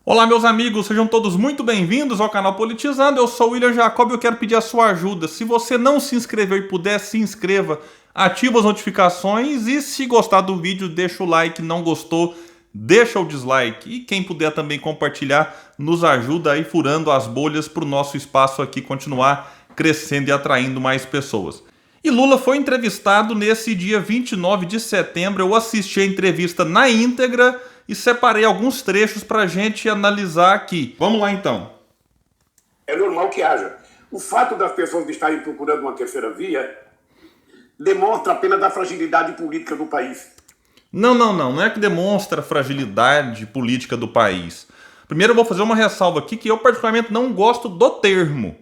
Olá, meus amigos, sejam todos muito bem-vindos ao canal Politizando. Eu sou o William Jacob e eu quero pedir a sua ajuda. Se você não se inscreveu e puder, se inscreva, ativa as notificações e se gostar do vídeo, deixa o like, não gostou, deixa o dislike. E quem puder também compartilhar, nos ajuda aí furando as bolhas para o nosso espaço aqui continuar crescendo e atraindo mais pessoas. E Lula foi entrevistado nesse dia 29 de setembro. Eu assisti a entrevista na íntegra e separei alguns trechos para a gente analisar aqui. Vamos lá então. É normal que haja. O fato das pessoas estarem procurando uma terceira via demonstra apenas a fragilidade política do país. Não é que demonstra a fragilidade política do país. Primeiro eu vou fazer uma ressalva aqui que eu particularmente não gosto do termo.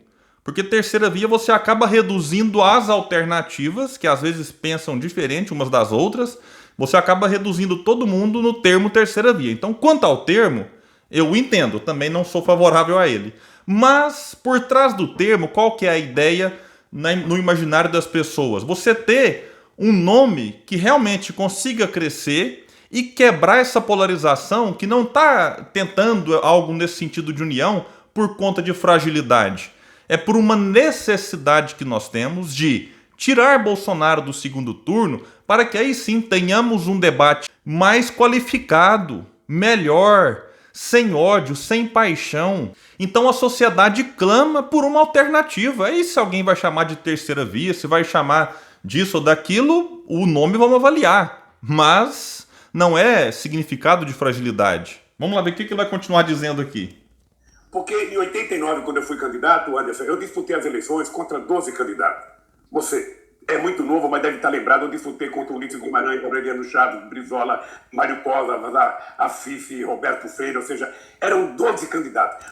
Porque terceira via você acaba reduzindo as alternativas, que às vezes pensam diferente umas das outras, você acaba reduzindo todo mundo no termo terceira via. Então, quanto ao termo, eu entendo, também não sou favorável a ele. Mas, por trás do termo, qual que é a ideia no imaginário das pessoas? Você ter um nome que realmente consiga crescer e quebrar essa polarização que não está tentando algo nesse sentido de união por conta de fragilidade. É por uma necessidade que nós temos de tirar Bolsonaro do segundo turno para que aí sim tenhamos um debate mais qualificado, melhor, sem ódio, sem paixão. Então a sociedade clama por uma alternativa. Aí se alguém vai chamar de terceira via, se vai chamar disso ou daquilo, o nome vamos avaliar. Mas não é significado de fragilidade. Vamos lá ver o que ele vai continuar dizendo aqui. Porque em 89, quando eu fui candidato, Anderson, eu disputei as eleições contra 12 candidatos. Você é muito novo, mas deve estar lembrado, eu disputei contra o Ulisses Guimarães, Aureliano Chaves, Brizola, Mário Covas, Afife, Roberto Freire, ou seja, eram 12 candidatos.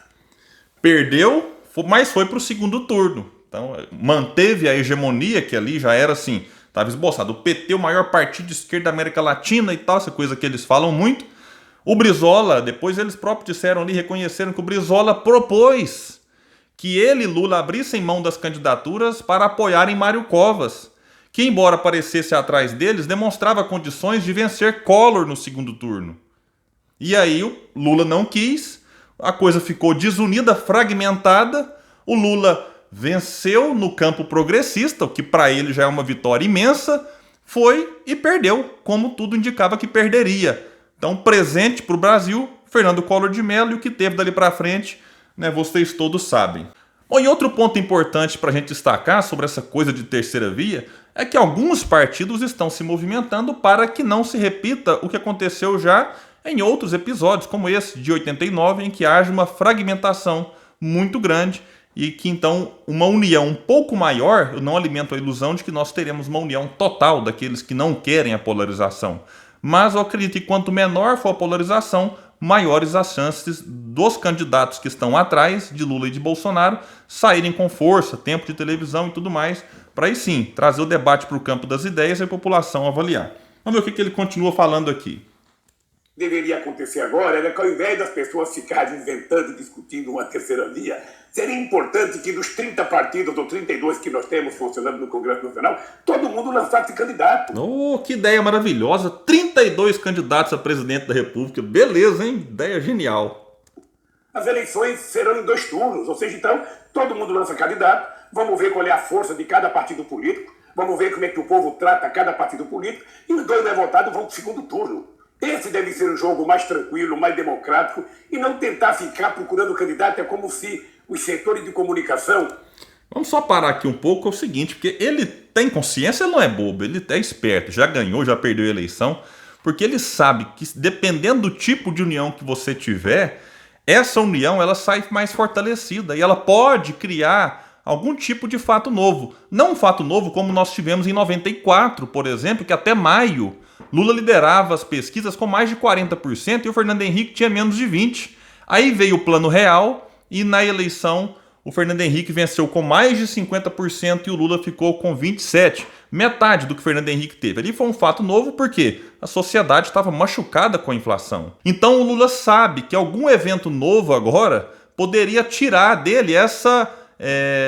Perdeu, mas foi para o segundo turno. Então, manteve a hegemonia, que ali já era assim, estava esboçado. O PT, o maior partido de esquerda da América Latina e tal, essa coisa que eles falam muito. O Brizola, depois eles próprios disseram ali, reconheceram que o Brizola propôs que ele e Lula abrissem mão das candidaturas para apoiarem Mário Covas, que embora aparecesse atrás deles, demonstrava condições de vencer Collor no segundo turno. E aí o Lula não quis, a coisa ficou desunida, fragmentada, o Lula venceu no campo progressista, o que para ele já é uma vitória imensa, foi e perdeu, como tudo indicava que perderia. Então, presente para o Brasil, Fernando Collor de Mello, e o que teve dali para frente, né, vocês todos sabem. Bom, e outro ponto importante para a gente destacar sobre essa coisa de terceira via é que alguns partidos estão se movimentando para que não se repita o que aconteceu já em outros episódios, como esse de 89, em que haja uma fragmentação muito grande e que então uma união um pouco maior, eu não alimento a ilusão de que nós teremos uma união total daqueles que não querem a polarização. Mas eu acredito que quanto menor for a polarização, maiores as chances dos candidatos que estão atrás de Lula e de Bolsonaro saírem com força, tempo de televisão e tudo mais, para aí sim trazer o debate para o campo das ideias e a população avaliar. Vamos ver o que ele continua falando aqui. Deveria acontecer agora era que ao invés das pessoas ficarem inventando e discutindo uma terceira via, seria importante que dos 30 partidos ou 32 que nós temos funcionando no Congresso Nacional, todo mundo lançasse candidato. Oh, que ideia maravilhosa! 32 candidatos a presidente da República. Beleza, hein? Ideia genial. As eleições serão em 2 turnos, ou seja, então, todo mundo lança candidato, vamos ver qual é a força de cada partido político, vamos ver como é que o povo trata cada partido político, e os 2 mais votados vão para o segundo turno. Esse deve ser um jogo mais tranquilo, mais democrático, e não tentar ficar procurando candidato. É como se os setores de comunicação... Vamos só parar aqui um pouco, é o seguinte, porque ele tem consciência, ele não é bobo, ele é esperto, já ganhou, já perdeu a eleição, porque ele sabe que dependendo do tipo de união que você tiver, essa união ela sai mais fortalecida e ela pode criar algum tipo de fato novo. Não um fato novo como nós tivemos em 94, por exemplo, que até maio Lula liderava as pesquisas com mais de 40% e o Fernando Henrique tinha menos de 20%. Aí veio o Plano Real e na eleição o Fernando Henrique venceu com mais de 50% e o Lula ficou com 27%. Metade do que o Fernando Henrique teve. Ali foi um fato novo porque a sociedade estava machucada com a inflação. Então o Lula sabe que algum evento novo agora poderia tirar dele essa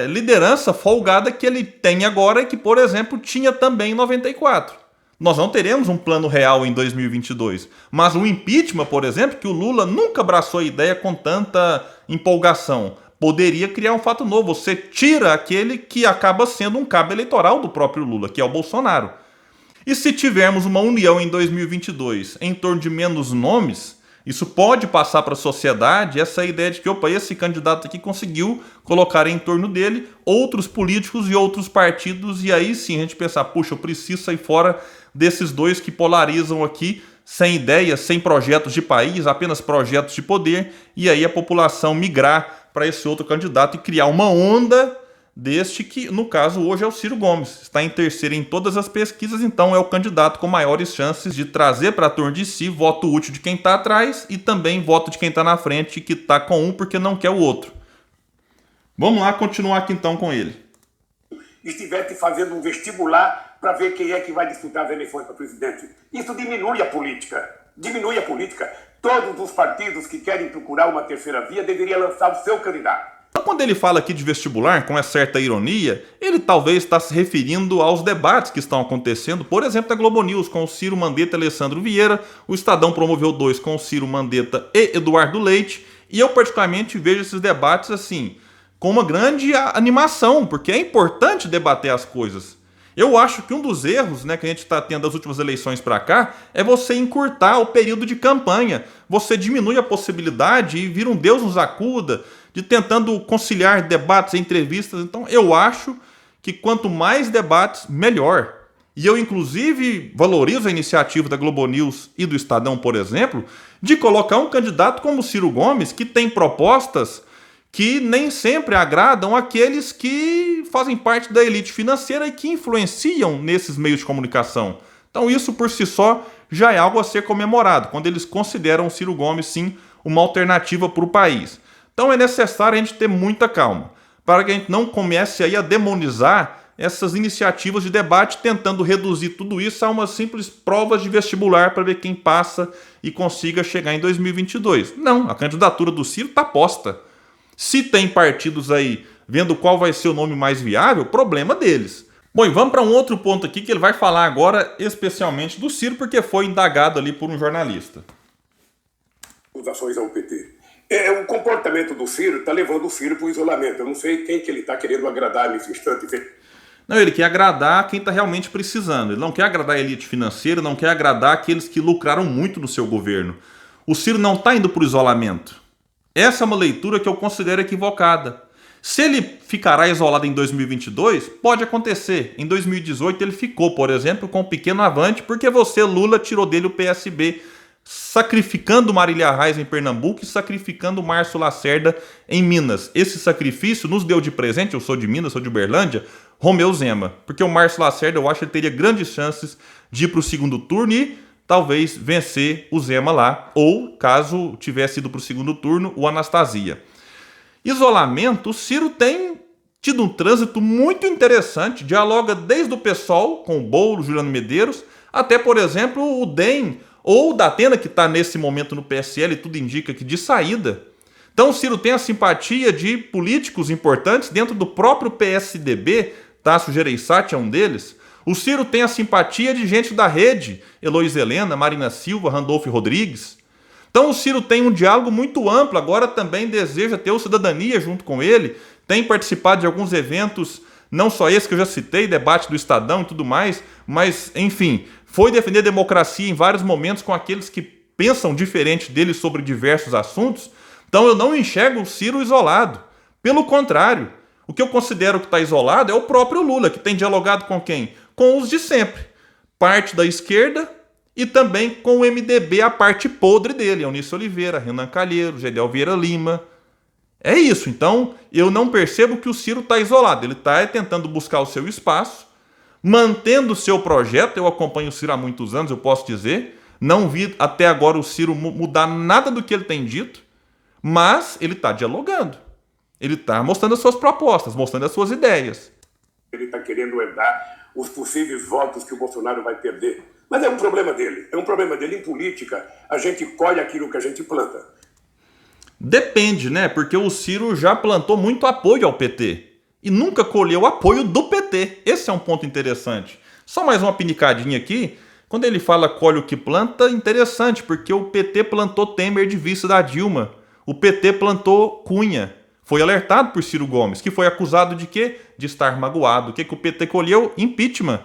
liderança folgada que ele tem agora e que, por exemplo, tinha também em 94. Nós não teremos um plano real em 2022. Mas o impeachment, por exemplo, que o Lula nunca abraçou a ideia com tanta empolgação, poderia criar um fato novo. Você tira aquele que acaba sendo um cabo eleitoral do próprio Lula, que é o Bolsonaro. E se tivermos uma união em 2022 em torno de menos nomes, isso pode passar para a sociedade essa ideia de que, opa, esse candidato aqui conseguiu colocar em torno dele outros políticos e outros partidos, e aí sim a gente pensar, puxa, eu preciso sair fora desses dois que polarizam aqui, sem ideias, sem projetos de país, apenas projetos de poder, e aí a população migrar para esse outro candidato e criar uma onda deste que, no caso, hoje é o Ciro Gomes. Está em terceiro em todas as pesquisas, então é o candidato com maiores chances de trazer para a torno de si voto útil de quem está atrás e também voto de quem está na frente, que está com um porque não quer o outro. Vamos lá continuar aqui então com ele. Estivesse fazendo um vestibular para ver quem é que vai disputar as eleições para presidente. Isso diminui a política. Diminui a política. Todos os partidos que querem procurar uma terceira via deveriam lançar o seu candidato. Quando ele fala aqui de vestibular, com essa certa ironia, ele talvez está se referindo aos debates que estão acontecendo, por exemplo, da Globo News, com o Ciro Mandetta e Alessandro Vieira, o Estadão promoveu 2 com o Ciro Mandetta e Eduardo Leite, e eu particularmente vejo esses debates assim, com uma grande animação, porque é importante debater as coisas. Eu acho que um dos erros, né, que a gente está tendo das últimas eleições para cá é você encurtar o período de campanha. Você diminui a possibilidade e vira um Deus nos acuda de tentando conciliar debates e entrevistas. Então eu acho que quanto mais debates, melhor. E eu inclusive valorizo a iniciativa da Globo News e do Estadão, por exemplo, de colocar um candidato como o Ciro Gomes, que tem propostas que nem sempre agradam aqueles que fazem parte da elite financeira e que influenciam nesses meios de comunicação. Então isso por si só já é algo a ser comemorado, quando eles consideram o Ciro Gomes, sim, uma alternativa para o país. Então é necessário a gente ter muita calma, para que a gente não comece aí a demonizar essas iniciativas de debate, tentando reduzir tudo isso a umas simples provas de vestibular para ver quem passa e consiga chegar em 2022. Não, a candidatura do Ciro está posta. Se tem partidos aí vendo qual vai ser o nome mais viável, problema deles. Bom, e vamos para um outro ponto aqui que ele vai falar agora especialmente do Ciro, porque foi indagado ali por um jornalista. Acusações ao PT. O comportamento do Ciro está levando o Ciro para o isolamento. Eu não sei quem que ele está querendo agradar nesse instante. Não, ele quer agradar quem está realmente precisando. Ele não quer agradar a elite financeira, não quer agradar aqueles que lucraram muito no seu governo. O Ciro não está indo para o isolamento. Essa é uma leitura que eu considero equivocada. Se ele ficará isolado em 2022, pode acontecer. Em 2018 ele ficou, por exemplo, com um pequeno avante, porque você, Lula, tirou dele o PSB, sacrificando Marília Reis em Pernambuco e sacrificando Márcio Lacerda em Minas. Esse sacrifício nos deu de presente, eu sou de Minas, sou de Uberlândia, Romeu Zema. Porque o Márcio Lacerda, eu acho que ele teria grandes chances de ir para o segundo turno e talvez vencer o Zema lá, ou, caso tivesse ido para o segundo turno, o Anastasia. Isolamento, o Ciro tem tido um trânsito muito interessante, dialoga desde o PSOL, com o Boulos, Juliano Medeiros, até, por exemplo, o DEM, ou o Datena, que está nesse momento no PSL, e tudo indica que de saída. Então o Ciro tem a simpatia de políticos importantes dentro do próprio PSDB, Tasso Gereissati é um deles. O Ciro tem a simpatia de gente da rede, Heloísa Helena, Marina Silva, Randolfo Rodrigues. Então o Ciro tem um diálogo muito amplo, agora também deseja ter o Cidadania junto com ele, tem participado de alguns eventos, não só esse que eu já citei, debate do Estadão e tudo mais, mas, enfim, foi defender a democracia em vários momentos com aqueles que pensam diferente dele sobre diversos assuntos. Então eu não enxergo o Ciro isolado. Pelo contrário, o que eu considero que está isolado é o próprio Lula, que tem dialogado com quem? Com os de sempre. Parte da esquerda e também com o MDB, a parte podre dele, Eunice Oliveira, Renan Calheiros, Gedel Vieira Lima. É isso, então eu não percebo que o Ciro está isolado, ele está tentando buscar o seu espaço, mantendo o seu projeto. Eu acompanho o Ciro há muitos anos, eu posso dizer, não vi até agora o Ciro mudar nada do que ele tem dito, mas ele está dialogando, ele está mostrando as suas propostas, mostrando as suas ideias. Ele está querendo herdar os possíveis votos que o Bolsonaro vai perder. Mas é um problema dele. É um problema dele. Em política, a gente colhe aquilo que a gente planta. Depende, né? Porque o Ciro já plantou muito apoio ao PT e nunca colheu apoio do PT. Esse é um ponto interessante. Só mais uma pinicadinha aqui. Quando ele fala colhe o que planta, interessante, porque o PT plantou Temer de vice da Dilma. O PT plantou Cunha. Foi alertado por Ciro Gomes, que foi acusado de quê? De estar magoado. O que o PT colheu? Impeachment.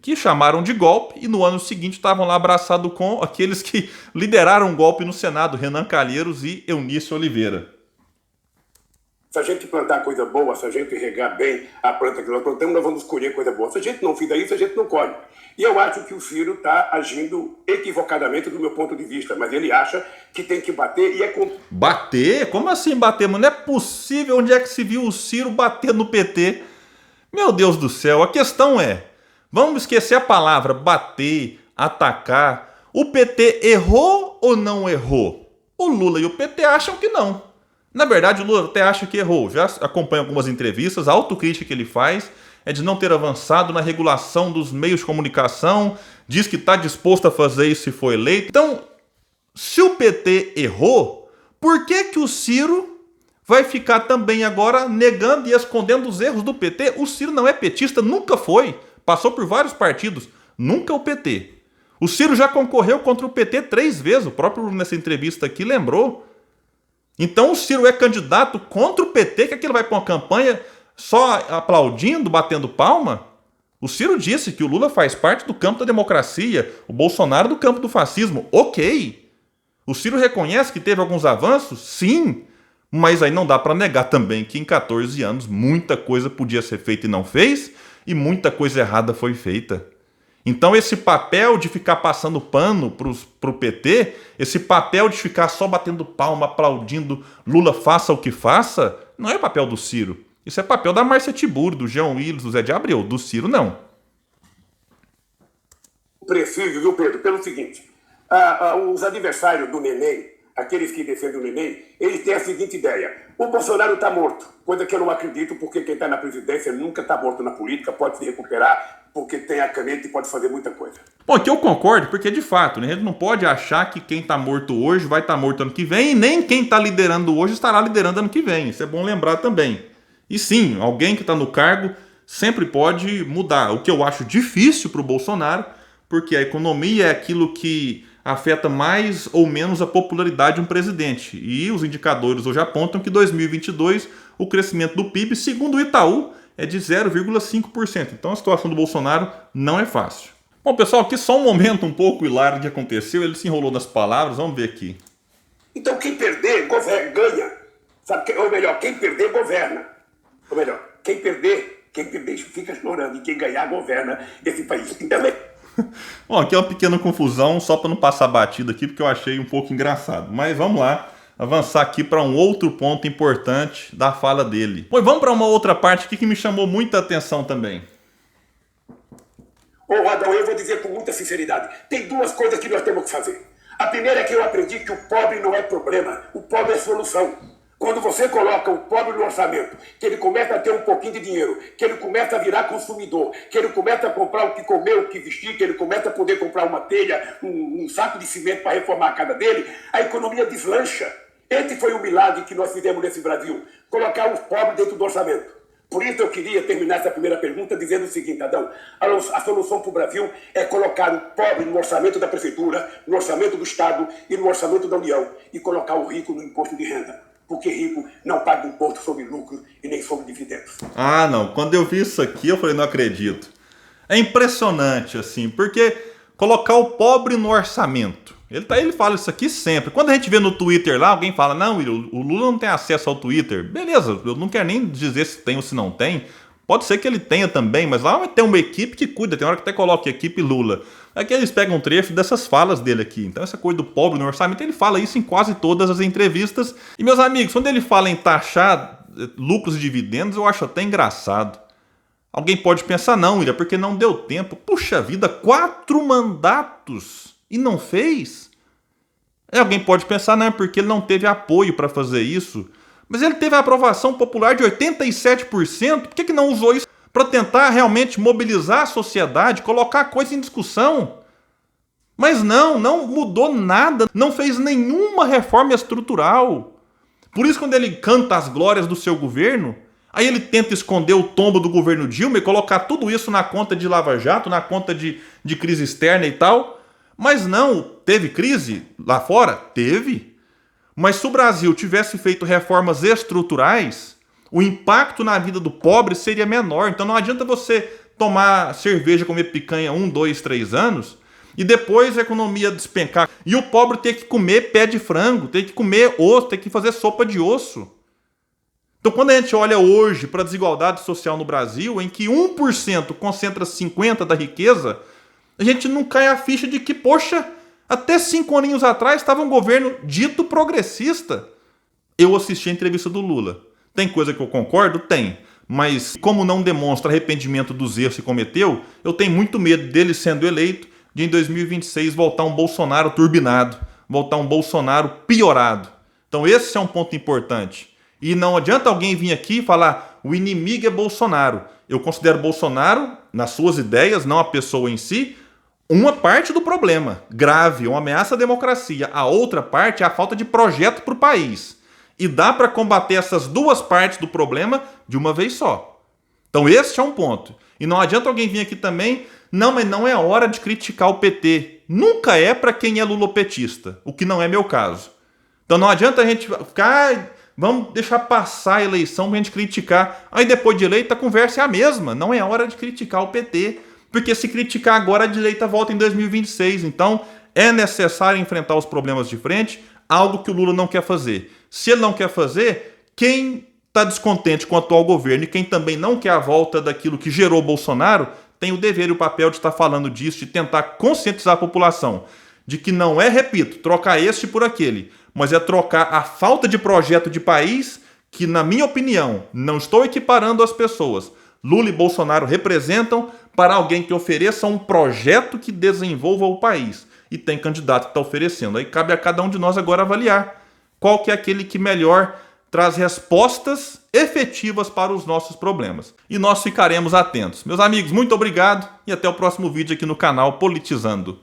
Que chamaram de golpe e no ano seguinte estavam lá abraçados com aqueles que lideraram o golpe no Senado, Renan Calheiros e Eunício Oliveira. Se a gente plantar coisa boa, se a gente regar bem a planta que nós plantamos, nós vamos colher coisa boa. Se a gente não fizer isso, a gente não colhe. E eu acho que o Ciro está agindo equivocadamente do meu ponto de vista, mas ele acha que tem que bater e é... Bater? Como assim bater? Mano, não é possível. Onde é que se viu o Ciro bater no PT? Meu Deus do céu, a questão é, vamos esquecer a palavra bater, atacar. O PT errou ou não errou? O Lula e o PT acham que não. Na verdade, o Lula até acha que errou. Já acompanha algumas entrevistas, a autocrítica que ele faz é de não ter avançado na regulação dos meios de comunicação, diz que está disposto a fazer isso se for eleito. Então, se o PT errou, por que o Ciro vai ficar também agora negando e escondendo os erros do PT? O Ciro não é petista, nunca foi. Passou por vários partidos, nunca o PT. O Ciro já concorreu contra o PT 3 vezes, o próprio nessa entrevista aqui lembrou. Então o Ciro é candidato contra o PT, que ele vai para uma campanha só aplaudindo, batendo palma? O Ciro disse que o Lula faz parte do campo da democracia, o Bolsonaro do campo do fascismo. Ok. O Ciro reconhece que teve alguns avanços? Sim. Mas aí não dá para negar também que em 14 anos muita coisa podia ser feita e não fez, e muita coisa errada foi feita. Então esse papel de ficar passando pano pro PT, esse papel de ficar só batendo palma, aplaudindo Lula faça o que faça, não é papel do Ciro. Isso é papel da Márcia Tiburi, do Jean Willis, do Zé de Abreu. Do Ciro, não. Preciso, viu, Pedro? Pelo seguinte, os adversários do Neném, aqueles que defendem o Neném, eles têm a seguinte ideia. O Bolsonaro está morto, coisa que eu não acredito, porque quem está na presidência nunca está morto na política, pode se recuperar, porque tem a caneta e pode fazer muita coisa. Bom, aqui eu concordo, porque de fato, né, a gente não pode achar que quem está morto hoje vai estar morto ano que vem, e nem quem está liderando hoje estará liderando ano que vem. Isso é bom lembrar também. E sim, alguém que está no cargo sempre pode mudar. O que eu acho difícil para o Bolsonaro, porque a economia é aquilo que afeta mais ou menos a popularidade de um presidente. E os indicadores hoje apontam que em 2022 o crescimento do PIB, segundo o Itaú, é de 0,5%. Então a situação do Bolsonaro não é fácil. Bom, pessoal, aqui só um momento um pouco hilário que aconteceu. Ele se enrolou nas palavras, vamos ver aqui. Então quem perder, ganha. Sabe? Ou melhor, quem perder, governa. Ou melhor, quem perder fica chorando. E quem ganhar, governa esse país. Então, bom, aqui é uma pequena confusão, só para não passar batido aqui, porque eu achei um pouco engraçado. Mas vamos lá, avançar aqui para um outro ponto importante da fala dele. Pois vamos para uma outra parte aqui que me chamou muita atenção também. Ô, Adão, eu vou dizer com muita sinceridade, tem 2 coisas que nós temos que fazer. A primeira é que eu aprendi que o pobre não é problema, o pobre é solução. Quando você coloca o pobre no orçamento, que ele começa a ter um pouquinho de dinheiro, que ele começa a virar consumidor, que ele começa a comprar o que comer, o que vestir, que ele começa a poder comprar uma telha, um saco de cimento para reformar a casa dele, a economia deslancha. Esse foi o milagre que nós fizemos nesse Brasil, colocar os pobres dentro do orçamento. Por isso eu queria terminar essa primeira pergunta dizendo o seguinte, Adão, a solução para o Brasil é colocar o pobre no orçamento da prefeitura, no orçamento do Estado e no orçamento da União, e colocar o rico no imposto de renda. Porque rico não paga imposto sobre lucro e nem sobre dividendos. Ah, não. Quando eu vi isso aqui, eu falei, não acredito. É impressionante, assim, porque colocar o pobre no orçamento. Ele fala isso aqui sempre. Quando a gente vê no Twitter lá, alguém fala, não, o Lula não tem acesso ao Twitter. Beleza, eu não quero nem dizer se tem ou se não tem. Pode ser que ele tenha também, mas lá vai ter uma equipe que cuida. Tem hora que até coloca equipe Lula. Aqui eles pegam um trecho dessas falas dele aqui. Então essa coisa do pobre no orçamento, ele fala isso em quase todas as entrevistas. E meus amigos, quando ele fala em taxar lucros e dividendos, eu acho até engraçado. Alguém pode pensar, não, William, porque não deu tempo. Puxa vida, 4 mandatos e não fez? Alguém pode pensar, não, é porque ele não teve apoio para fazer isso. Mas ele teve a aprovação popular de 87%. Por que não usou isso para tentar realmente mobilizar a sociedade, colocar a coisa em discussão? Mas não mudou nada, não fez nenhuma reforma estrutural. Por isso, quando ele canta as glórias do seu governo, Aí ele tenta esconder o tombo do governo Dilma e colocar tudo isso na conta de Lava Jato, na conta de crise externa e tal. Mas não, teve crise lá fora? Teve. Mas se o Brasil tivesse feito reformas estruturais, o impacto na vida do pobre seria menor. Então não adianta você tomar cerveja, comer picanha 1, 2, 3 anos e depois a economia despencar. E o pobre ter que comer pé de frango, ter que comer osso, ter que fazer sopa de osso. Então quando a gente olha hoje para a desigualdade social no Brasil, em que 1% concentra 50% da riqueza, a gente não cai a ficha de que, poxa, até 5 aninhos atrás estava um governo dito progressista. Eu assisti a entrevista do Lula. Tem coisa que eu concordo? Tem. Mas como não demonstra arrependimento dos erros que cometeu, eu tenho muito medo dele sendo eleito, de em 2026 voltar um Bolsonaro turbinado, voltar um Bolsonaro piorado. Então esse é um ponto importante. E não adianta alguém vir aqui e falar o inimigo é Bolsonaro. Eu considero Bolsonaro, nas suas ideias, não a pessoa em si, uma parte do problema, grave, uma ameaça à democracia. A outra parte é a falta de projeto para o país. E dá para combater essas duas partes do problema de uma vez só. Então esse é um ponto. E não adianta alguém vir aqui também, não, mas não é hora de criticar o PT. Nunca é para quem é lulopetista, o que não é meu caso. Então não adianta a gente ficar, vamos deixar passar a eleição para a gente criticar. Aí depois de eleita a conversa é a mesma, não é hora de criticar o PT. Porque se criticar agora, a direita volta em 2026. Então, é necessário enfrentar os problemas de frente, algo que o Lula não quer fazer. Se ele não quer fazer, quem está descontente com o atual governo e quem também não quer a volta daquilo que gerou Bolsonaro, tem o dever e o papel de estar falando disso, de tentar conscientizar a população de que não é, repito, trocar este por aquele, mas é trocar a falta de projeto de país que, na minha opinião, não estou equiparando as pessoas. Lula e Bolsonaro representam para alguém que ofereça um projeto que desenvolva o país. E tem candidato que está oferecendo. Aí cabe a cada um de nós agora avaliar qual que é aquele que melhor traz respostas efetivas para os nossos problemas. E nós ficaremos atentos. Meus amigos, muito obrigado e até o próximo vídeo aqui no canal Politizando.